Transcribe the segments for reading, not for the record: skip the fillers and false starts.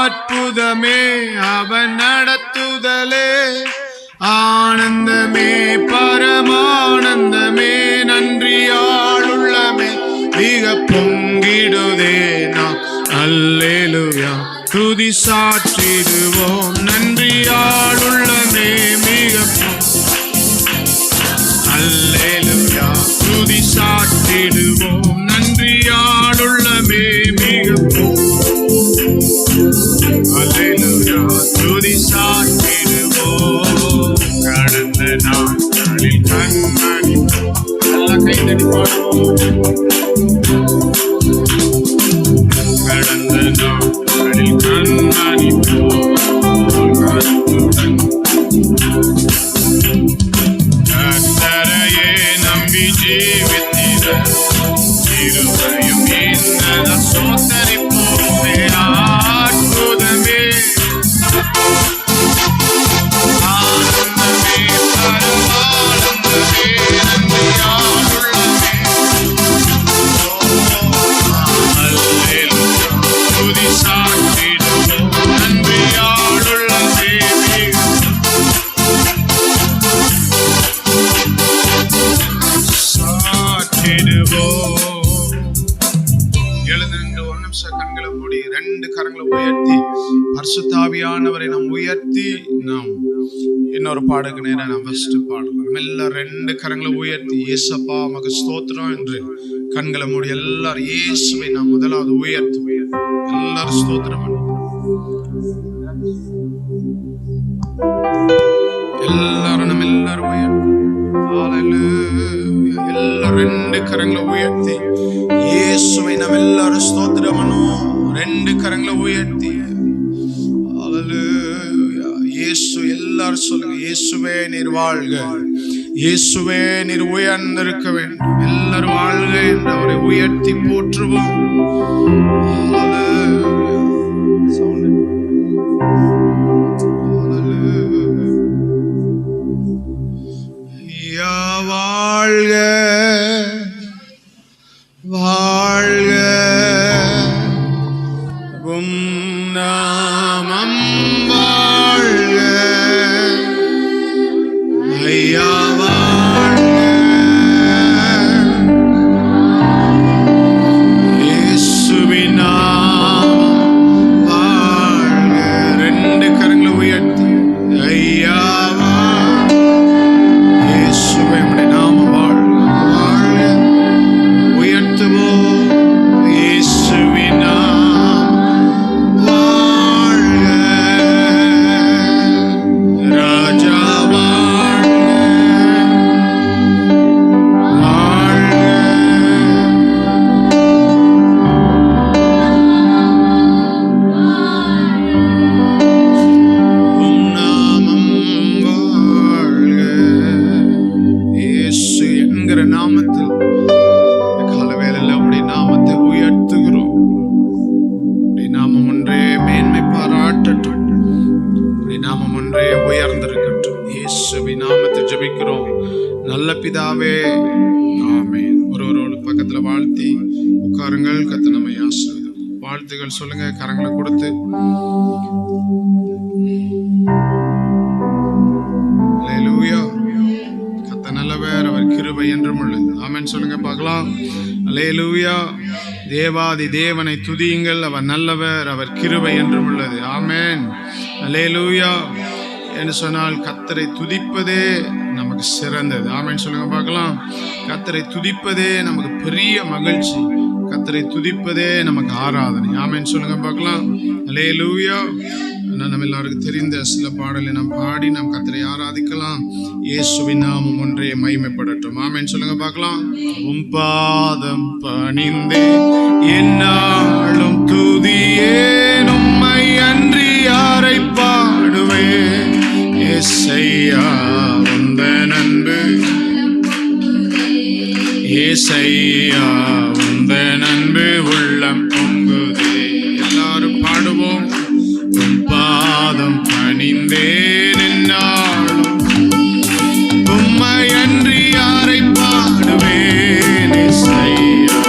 அற்புதமே அவன் நடத்துதலே, ஆனந்தமே பரமானந்தமே, நன்றியாளுள்ளமே மிக பொங்கிடுதே. நாம் அல்லேலூயா துதி சாற்றிடுவோம், நன்றியாளுள்ளமே மிக அல்லேலூயா துதி சாற்றிடுவோம், நன்றியாளுள்ளமே மிக அல்லேலூயா துதி சாற்றிடுவோம். கடந்த நாட்களில் கண்மணி நல்லா கைதடி பாடுவோம். கடந்த நாட்களில் கண்மணி கர்த்தரையே நம்பி ஜீவித்திட இருவரையும் இன்னத சோதரிப்போமே. அற்புதமே ஆனந்தமே பரமானந்தமே, நன்றியாளுள்ளமே அல்லேலூயா துதி சாற்றிடுவோம், நன்றியாளுள்ளமே சாற்றிடுவோம். எழுந்து ஒரு நிமிஷம் கண்களை மூடி 2 கரங்களை உயர்த்தி பரிசுத்த ஆவியானவரை நாம் உயர்த்தி நாம் இன்னொரு பாடக்கு நேரம் நாம் ஃபர்ஸ்ட் பாடலாம். நம்ம எல்லாரும் 2 கரங்களை உயர்த்தி இயேசப்பா மக ஸ்தோத்திரம் என்று கண்களை மூடி எல்லாரும் இயேசுவை நாம் முதலாவது உயர்த்தி எல்லாரும் ஸ்தோத்திரம் எல்லாரும் நம்ம எல்லாரும் உயர்த்தி எல்லாரும் 2 கரங்களை உயர்த்தி இயேசுவை நாம் எல்லாரும் ஸ்தோத்திரம் பண்ணுவோம். 2 கரங்களை உயர்த்தி இயேசு எல்லாரும் சொல்லுங்க, இயேசுவே நீர் வாழ்க, இயேசுவே நீர் உயர்ந்திருக்க வேண்டும், எல்லாரும் வாழ்க என்று அவரை உயர்த்தி போற்றுவோம். வாழ்க வாழ்க உம் நாமம் வாழ்க, ஐயா வாழ்க, இயேசுவின் நாமம் வாழ்க. 2 கரங்களை உயர்த்தி ஐயா இயேசுவே உம்முடைய நாமம் வாழ்க வாழ்க உயர்த்துவோம். இயேசுவின் நாமம் வாழ்க, ராஜா வாழ்க வாழ்க. உம் நாமம் வாழ்க. இயேசு என்கிற நாமத்தில் காலவேளையில் உடைய நாமத்தை உயர்த்துகிறோம். உடைய நாமம் ஒன்றே மேன்மை பாராட்டட்டும், உடைய நாமம் ஒன்றே உயர்ந்திருக்கட்டும். இயேசுவின் நாமத்தை ஜெபிக்கிறோம் நல்ல பிதாவே, ஆமென். ஒருவரோடு பக்கத்துல வாழ்த்தி உட்காருங்கள். கர்த்தர் நம்மை ஆசீர்வதிப்பார். வாழ்த்துகள் சொல்லுங்க, கரங்களை கொடுத்து. அல்லேலூயா. கர்த்தர் நல்லவர், அவர் கிருபை என்றும் உள்ளது. ஆமென் சொல்லுங்க பார்க்கலாம். அல்லேலூயா. தேவாதி தேவனை துதியுங்கள், அவர் நல்லவர், அவர் கிருபை என்றும் உள்ளது. ஆமென். அல்லேலூயா. என்று சொன்னால் கர்த்தரை துதிப்பதே நமக்கு சிறந்தது. ஆமென் சொல்லுங்க பார்க்கலாம். கர்த்தரை துதிப்பதே நமக்கு பெரிய மகிழ்ச்சி, கர்த்தரை துதிப்பதே நமக்கு ஆராதனை. ஆமென் சொல்லுங்க பார்க்கலாம். அல்லேலூயா. நம்ம எல்லாருக்கும் தெரிந்த சில பாடலை நாம் பாடி நாம் கர்த்தரை ஆராதிக்கலாம். இயேசுவின் நாமம் ஒன்றே மகிமைப்படட்டும். ஆமென் சொல்லுங்க பார்க்கலாம். உம் பாதம் பணிந்தே என்னாலும் துதியேன், உம்மை அன்றி யாரை பாடுவேன். ஏசையா உந்தன் அன்பு, ஏசையா உந்தன் அன்பு உள்ளம் பொங்குதே. எல்லாரும் பாடுவோம். உம் பாதம் பணிந்தேன் என்னாலும், உம்மை அன்றி யாரை பாடுவேன். ஏசையா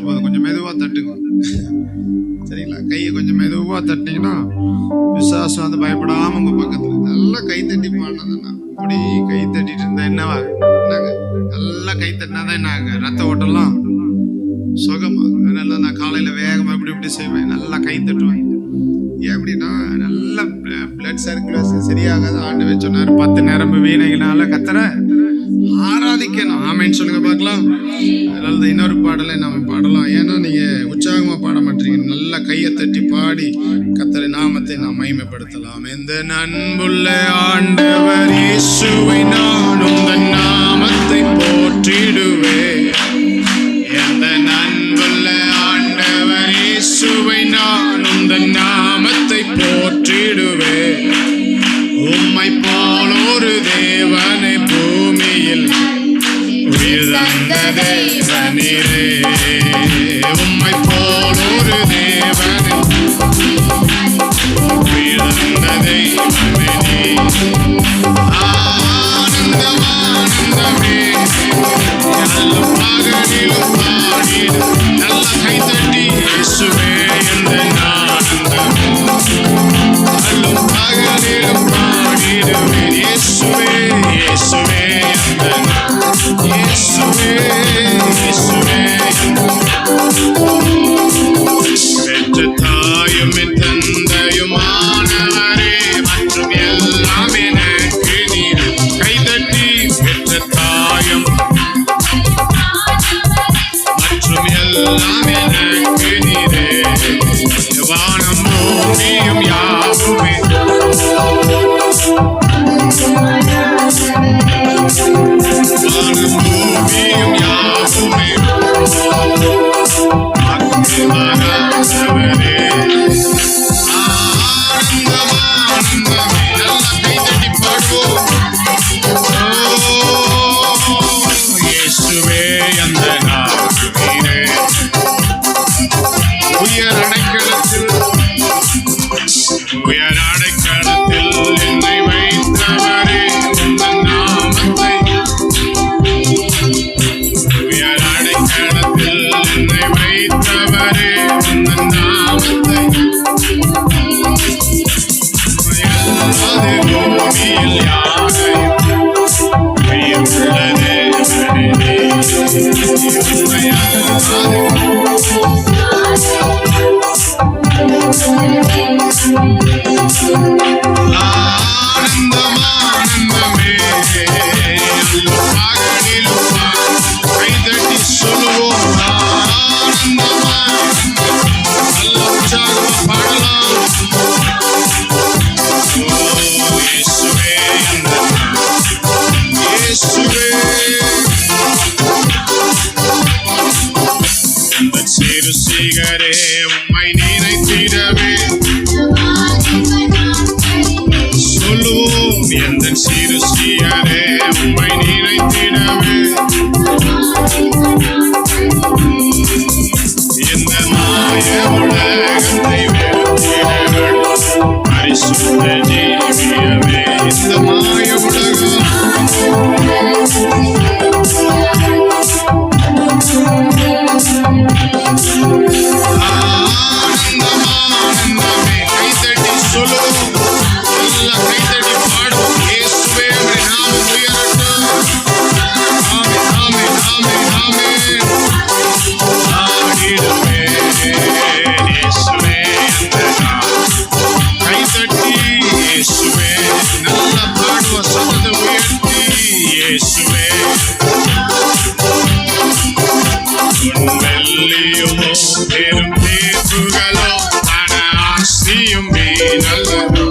போது கொஞ்சம் மெதுவா தட்டுங்க. சரிங்களா? கையை கொஞ்சம் மெதுவா தட்டினீங்கன்னா பிசாசு வந்து பயப்படாம உங்க பக்கத்துல நல்லா கை தட்டி பாடினதுன்னா, அப்படி கை தட்டிட்டு இருந்தா என்னவா என்னங்க, நல்லா கை தட்டினாதான் என்ன ஆகுங்க, ரத்த ஓட்டம்லாம் சுகமாகும். அதனால நான் காலையில வேகமா இப்படி செய்வேன், நல்லா கை தட்டுவேன். எப்படின்னா நல்ல பிளட் சர்க்குலேஷன் சரியாகாது. ஆண்டவர் சொன்னார் 10 நரம்பு வீணைகளால கத்தரை ஆராதிக்கணும். ஆமேன்னு சொல்லுங்க பார்க்கலாம். அதனால இன்னொரு பாடலை நாம பாடலாம். ஏன்னா நீங்க உற்சாகமா பாட மாட்டீங்க. நல்லா கையை தட்டி பாடி கத்தரை நாமத்தை நாம் மகிமைப்படுத்தலாம். இந்த அன்புள்ள ஆண்டவர் இயேசுவை நான் உந்தன் நாமத்தை போற்றிடுவேன். இந்த அன்புள்ள ஆண்டவர் இயேசுவை நான் உந்தன் நாமத்தை போற்றிடுவேன். உம்மை போல் ஒரு தேவனை பூமியில் உயிர்ந்த தேவனீரே. உம்மை போல் ஒரு தேவனை உயிர்ந்த தெய்வமே. ஆனந்தம் ஆனந்தமே நல்ல பகலிலும் பாடிடு. நல்ல கை தட்டி இயேசுவே எந்த ஆனந்தமே நல்ல பகலிலும் பாடிடுவேன். இயேசுவே இயேசுவே எந்த இயேசுவே இயேசுவே. பெற்ற தாயும் என் தந்தையுமானவரே மற்றும் எல்லாம் எனக்கு நீர். கைதட்டி பெற்ற தாயும் மற்றும் எல்லாம் எனக்கு நீரே. வானம் பூமியும் யாவுமே பூமியும் யாவுமே ஆண்டவரே. ஆனந்தம் ஆனந்தமே நல்ல கை தட்டி பாடுவோம். இயேசுவே அந்த நாமமே உயர் அடைக்கலத்தில் என்னை வைத்தவரே உந்தன் நாமத்தை. உயர் அடைக்கலத்தில் என்னை வைத்தவரே உந்தன் நாமத்தை. அது பூமியில் யாரையும் உயிருள்ளதே ஆனந்தம் ஆனந்தமே பகலிலும் கைதட்டி சொல்லுவோம். ஆனந்தமா நல்ல உற்சாகமா பாடலாம். இயேசுவே இயேசுவே இந்த சிறு சீகரே உம்மை நினைத்திடவே சொல்லுவோம். எந்த சிறு சீகரே உம்மை நினைத்திடவே இந்த மாய உலகத்தை வெறுத்திடவே பரிசுத்த ஜீவியமே. இந்த மாய உலகம் ஆனந்தம் ஆனந்தமே கைதட்டி சொல்லுவோம். நல்ல கைதட்டி பாடுவோம். இயேசுவே நாமம் உயரட்டும். ஆமென் ஆமென் ஆமென் ஆமென். ஆடிடுவே இயேசுவே அந்த கைதட்டி இயேசுவே நல்ல பாடுவோம். சத்தத்தை உயர்த்தி இயேசுவே. வெள்ளியுமோ பெரும் தீர்ப்புகளோ பண ஆஸ்தியும் நல்லதோ.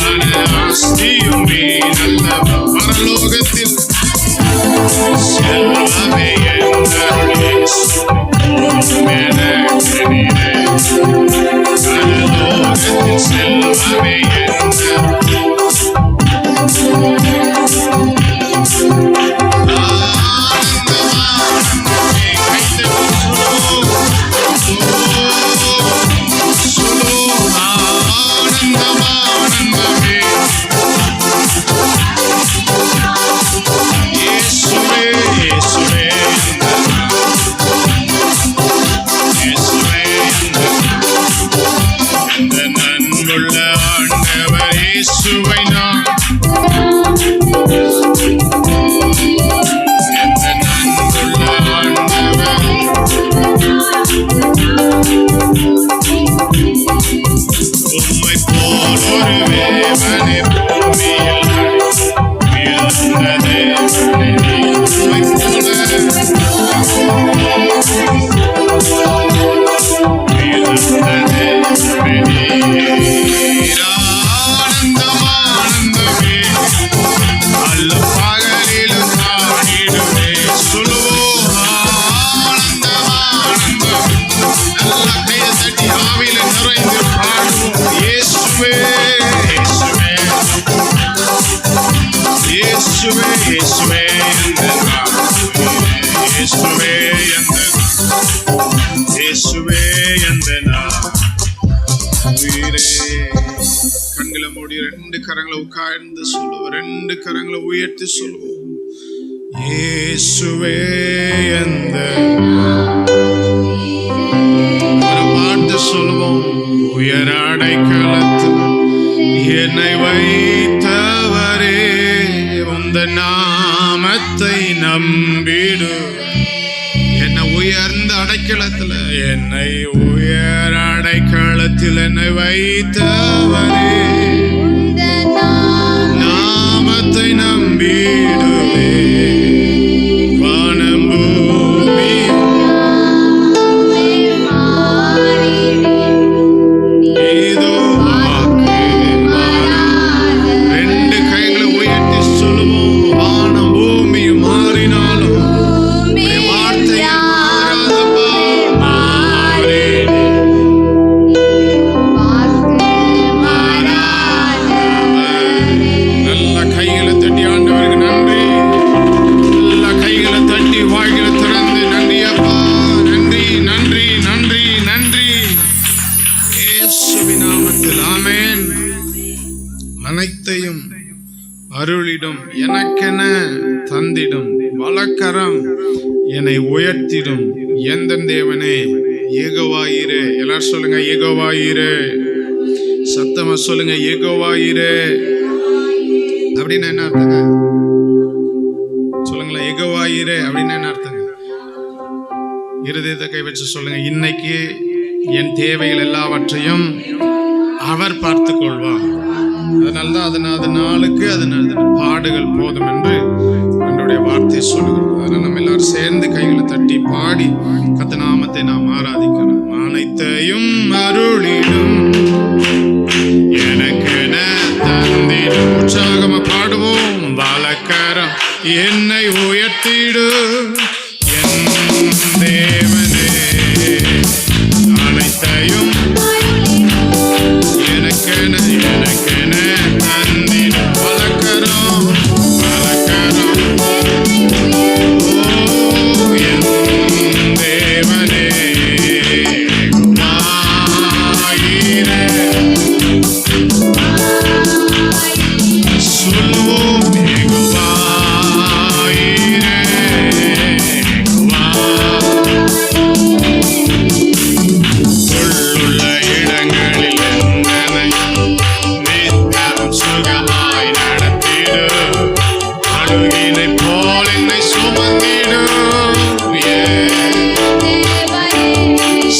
பண ஆஸ்தியும் நல்லதோ. பரலோகத்தில் செல்வமே என்றருளே எனக்கு நீரே. பரலோகத்தில் செல்வமே என்றருளே ஆனந்தமா கரங்களை உட்கார்ந்து சொல்லுவோம், ரெண்டு கரங்களை உயர்த்தி சொல்லுவோம். இயேசுவே அந்த பாட்டு சொல்லுவோம். உயர் அடைக்கலத்தில் என்னை வைத்தவரே, உந்த நாமத்தை நம்பிடு. என்னை உயர்ந்த அடைக்கலத்தில், என்னை உயர் அடைக்கலத்தில் என்னை வைத்தவரே, நாமத்தை நம்பிடுவே. வானம் பூமி இதோ வாக்கு மாறாது. ரெண்டு கைகளை உயர்த்தி சொல்லுவோம். வானம் பூமி மாறினாலும் வார்த்தை மாறாதப்பா, நல்ல கைகளை தட்டி ஆண்டவருக்கு நன்றி. நல்ல கைகளை தட்டி வாய்களை திறந்து நன்றி அப்பா, நன்றி நன்றி நன்றி நன்றி. இயேசுவின் நாமத்தில் ஆமென். அனைத்தையும் அருளிடும், எனக்கென தந்திடும், வலக்கரம் என்னை உயர்த்திடும் எந்த தேவனே யெகோவாயிரே. எல்லாரும் சொல்லுங்க யெகோவாயிரே. சத்தமா சொல்லுங்க யெகோவாயிரே. அப்படின்னு என்ன அர்த்தங்க? சொல்லுங்களேன், யெகோவாயிரே அப்படின்னு என்ன அர்த்தங்க? இருதயத்தை கை வச்சு சொல்லுங்க, இன்னைக்கு என் தேவைகள் எல்லாவற்றையும் அவர் பார்த்து கொள்வார். அதனால்தான் அது நாளுக்கு பாடுகள் போதும் என்று என்னுடைய வார்த்தை சொல்லுகிறது. அதனால் நம்ம எல்லாரும் சேர்ந்து கைகளை தட்டி பாடி கர்த்தர் நாமத்தை நாம் ஆராதிக்கணும். அனைத்தையும் அருளிடும், எனக்கென தந்திடும். உற்சாகமா பாடுவோம். வலக்கரம் என்னை உயர்த்திடு என் தேவனே, அனைத்தையும் எனக்கென தந்திடும். வலக்கரம் ஓ என் தேவனே, யெகோவாயிரே. சொல்லுவோம் யெகோவாயிரே, யெகோவா. உள்ளுள்ள இடங்களில் என்னை நித்தம் சுகமாய் நடத்திடு, அழுகினை போல் என்னை சுமந்திடு.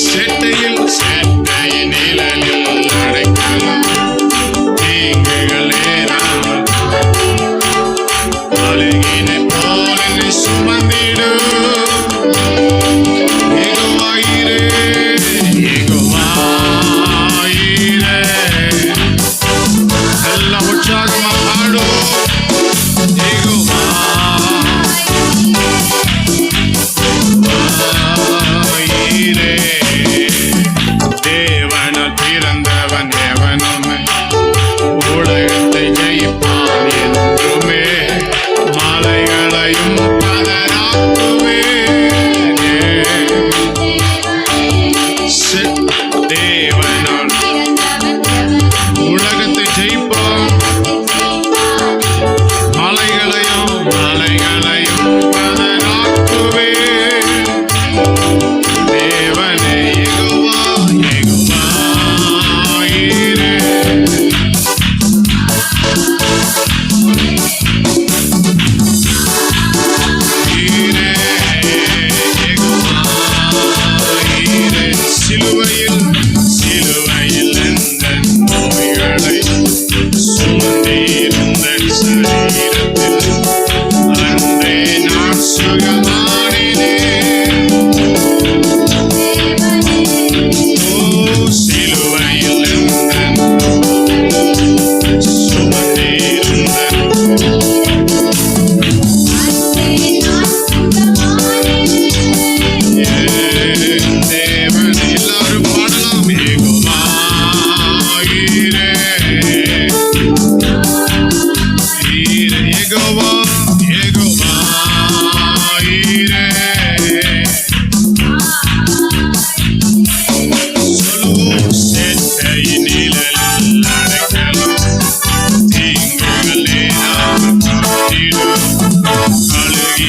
செட்டையின் நிழலில் அடைக்கலம், தீங்குகள் ஏறாமல் அழுகினை போல் என்னை சுமந்திடு. யெகோவாயிரே, யெகோவாயிரே. எல்லாம் உற்சாகமா பாடுவோம். யெகோவாயிரே. தேவனால் பிறந்தவன் எவனுமே உலகத்தை ஜெயிப்பான் என்றுமே. மலைகளையும் பதறா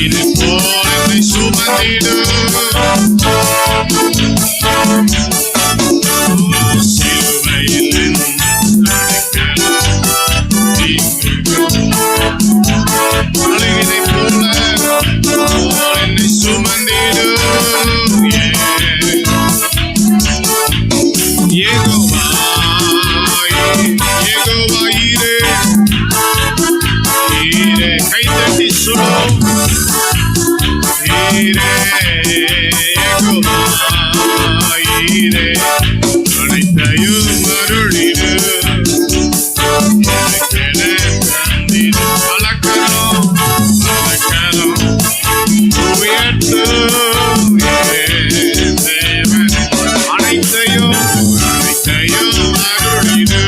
அழகினை போல் என்னை சுமந்திடு. சிலுவையில் அழகினை போல என்னை சுமந்திடு. கைதட்டி சொல்லும் அனைத்தையும் அருளிடு. பலக்கரம் உயர்த்து அனைத்தையும் அருளிடு.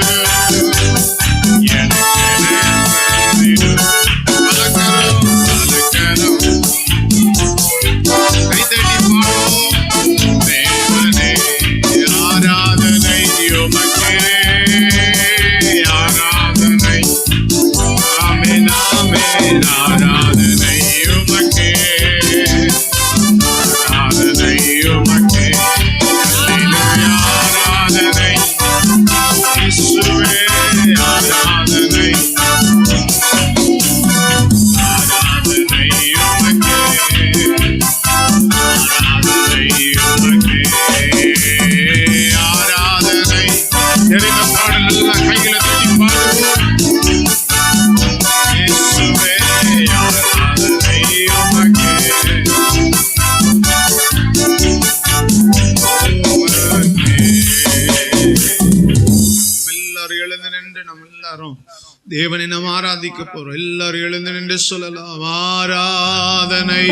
தேவனை நாம் ஆராதிக்க போறோம். எல்லாரும் எழுந்து நின்று சொல்லலாம். ஆராதனை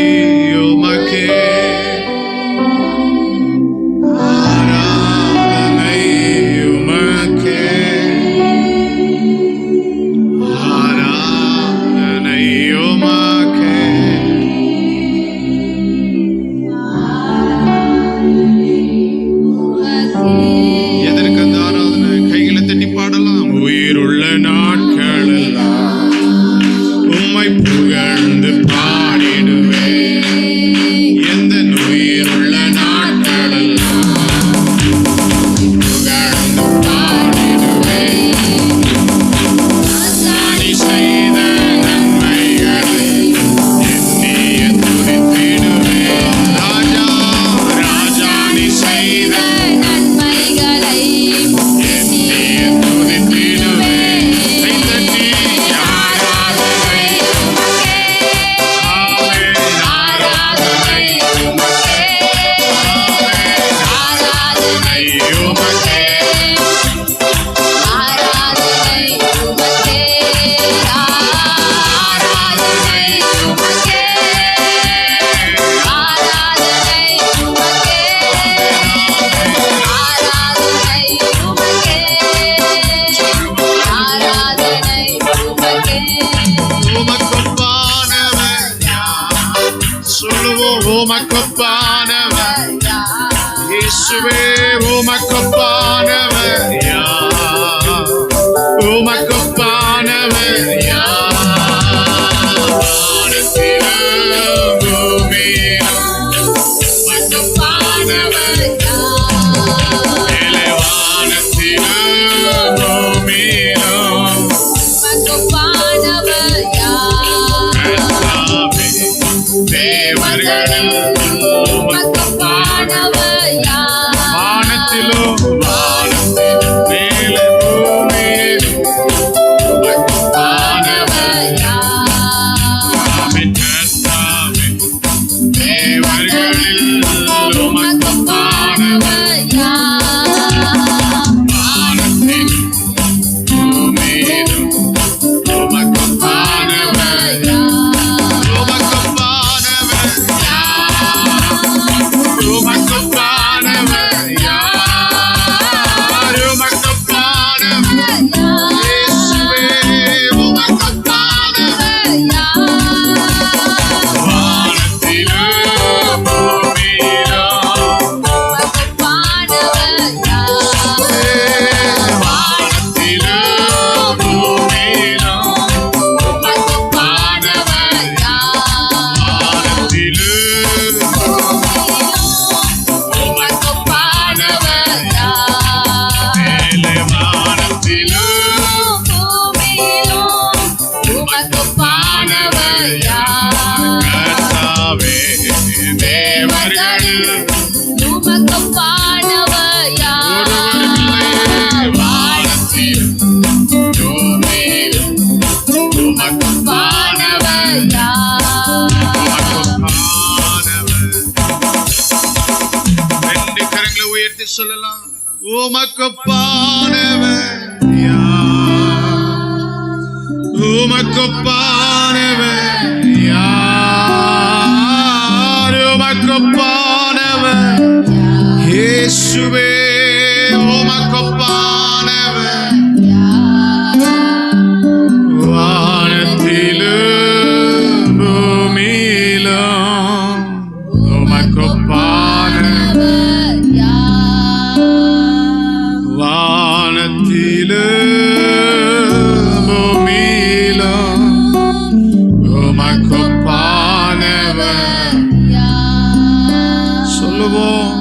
உமக்கே, ஆராதனை உமக்கே, ஆராதனை உமக்கே. எதற்கு அந்த ஆராதனை? கைகளை தட்டி பாடலாம். உயிருள்ள நாட்கள் உம்மை புகழ்ந்து பாடிடுவே. எந்த உயிருள்ள நாட்கள் புகழ்ந்து பாடிடுவே. நீ செய்த நன்மைகளை எண்ணிய துதித்திடுவே. ராஜா ராஜா நீ செய்த நன்மைகளை எண்ணிய துதித்திடுவே. உமக்கொப்பானவர் இயேசுவே, உமக்கொப்பானவர் யார்? உமக்கொப்பானவர் யார்? வானத்திலும் பூமியிலும் உமக்கொப்பானவர் யார்? வானத்திலும் பூமியிலும் உமக்கொப்பானவர் யார்? தேவர்களும் வானத்திலும் வானத்திலும் மேலே பூமியிலும் உமக்கொப்பானவர் ஆமென் கர்த்தாவே. தேவர்களில் உமக்கொப்பானவர் வானத்திலும் பூமியிலும் உமக்கொப்பானவர் உமக்கொப்பானவர் கர்த்தாவே தேவர்கள் உமக்கொப்பானவர் யார்? வானத்திலும் பூமியிலும் உமக்கொப்பானவர் யார்? ரெண்டு கரங்களை உயர்த்தி சொல்லலாம். உமக்கொப்பானவர் யார்? உமக்கொப்பானவர் யார்? உமக்கொப்பானவர் இயேசுவே. உமக்கொப்பானவர் வானத்திலும் பூமியிலும் உமக்கொப்பானவர் வானத்திலும் பூமியிலும் உமக்கொப்பானவர் சொல்லுவோம்.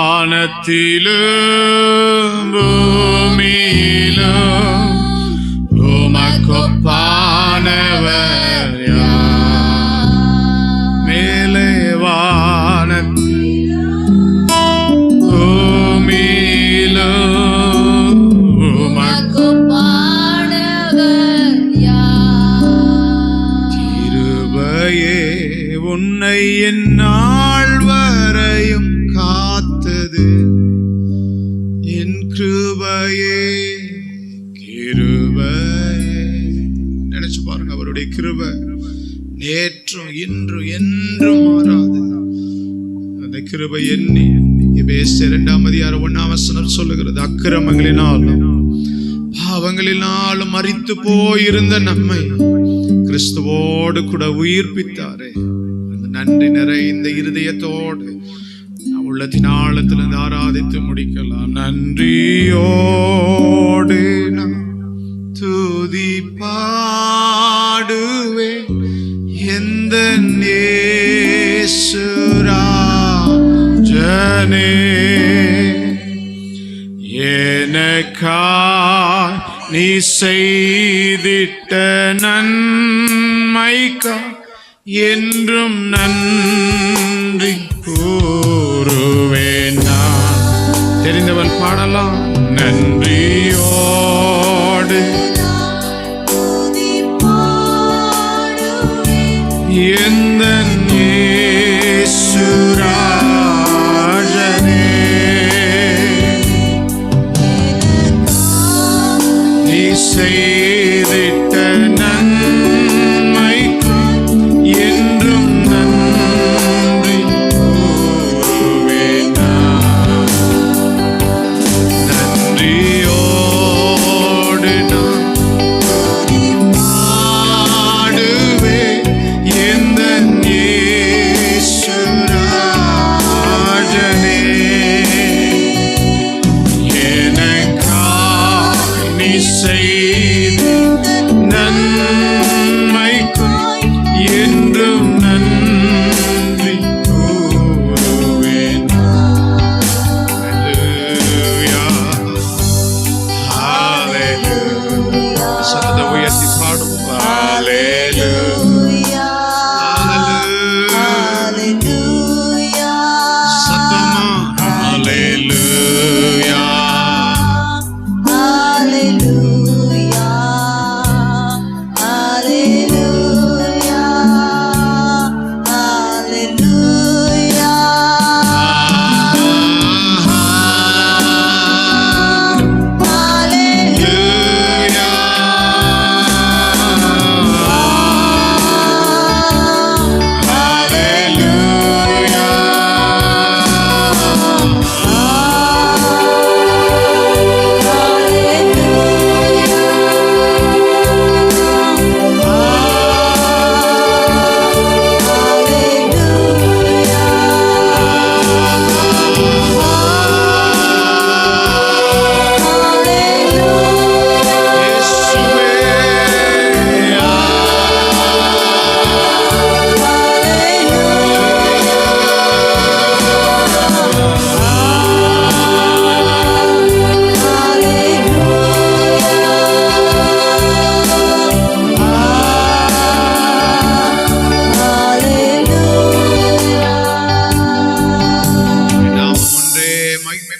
வானத்திலும் பூமியிலும் உமக்கொப்பானவர் யார்? மேலே வானத்திலும் பூமியிலும் உமக்கொப்பானவர் யார்? கிருபையே உன்னை எந்நாள் வரையும் காத்தது என் கிருபையே. கிருபையே நினைச்சு பாருங்க, அவருடைய கிருபை நேற்றும் இன்றும் என்றும் மாறாது. அந்த கிருபை எண்ணி எபேசியர் 2:1 சொல்லுகிறது, அக்கிரமங்களினாலும் பாவங்களினாலும் மரித்து போயிருந்த நம்மை கிறிஸ்துவோடு கூட உயிர்ப்பித்தாரே. அந்த நன்றி நிறைந்த இருதயத்தோடு உள்ளத்தின் ஆழத்திலிருந்து ஆராதித்து முடிக்கலாம். நன்றியோடு நான் துதி பாடுவேன் எந்த இயேசுராஜனே. எனக்காய் நீ செய்திட்ட நன்மைக்கா என்றும் நன்றி கூறுவேன் நான். தெரிந்தவன் பாடலாம். நன்றியோடு எந்த இயேசுராஜனே நீ செய்திட்ட நன்மைக்கு என்றும் நன்றி கூறுவேன் நான். நன்றியோடு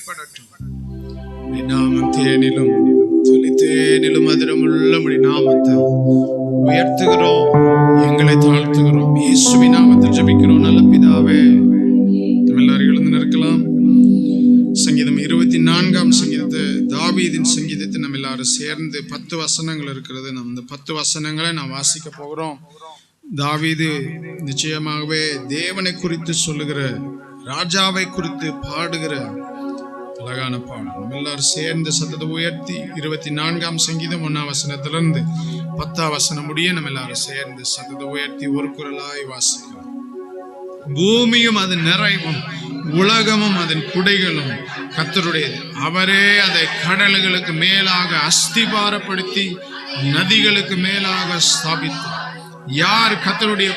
மகிமைப்படட்டும். உம்முடைய நாமம் தேனிலும் துளித்தேனிலும் மதுரமுள்ள உம்முடைய நாமத்தை உயர்த்துகிறோம், எங்களை தாழ்த்துகிறோம். இயேசுவின் நாமத்தில் ஜெபிக்கிறோம் நல்ல பிதாவே. எல்லாரும் எழுந்து நிற்கலாம். சங்கீதம் 24ஆம் சங்கீதத்தை, தாவீதின் சங்கீதத்தை நம்ம எல்லாரும் சேர்ந்து 10 வசனங்கள் இருக்கிறது. நம்ம இந்த 10 வசனங்களை நாம் வாசிக்க போகிறோம். தாவீது நிச்சயமாகவே தேவனை குறித்து சொல்லுகிற, ராஜாவை குறித்து பாடுகிற அழகான பாடல். நம்ம எல்லாரும் சேர்ந்து சத்தத்தை உயர்த்தி 24ஆம் சங்கீதம் 1ஆம் வசனத்திலிருந்து 10ஆம் வசனம் முடிய நம்ம எல்லாரும் சேர்ந்து சத்தத்தை உயர்த்தி ஒரு குரலாய் வாசிக்கிறோம். பூமியும் அதன் நிறைவும் உலகமும் அதன் குடைகளும் கர்த்தருடையது. அவரே அதை கடல்களுக்கு மேலாக அஸ்திபாரப்படுத்தி நதிகளுக்கு மேலாக ஸ்தாபித்தார். யார் கர்த்தருடைய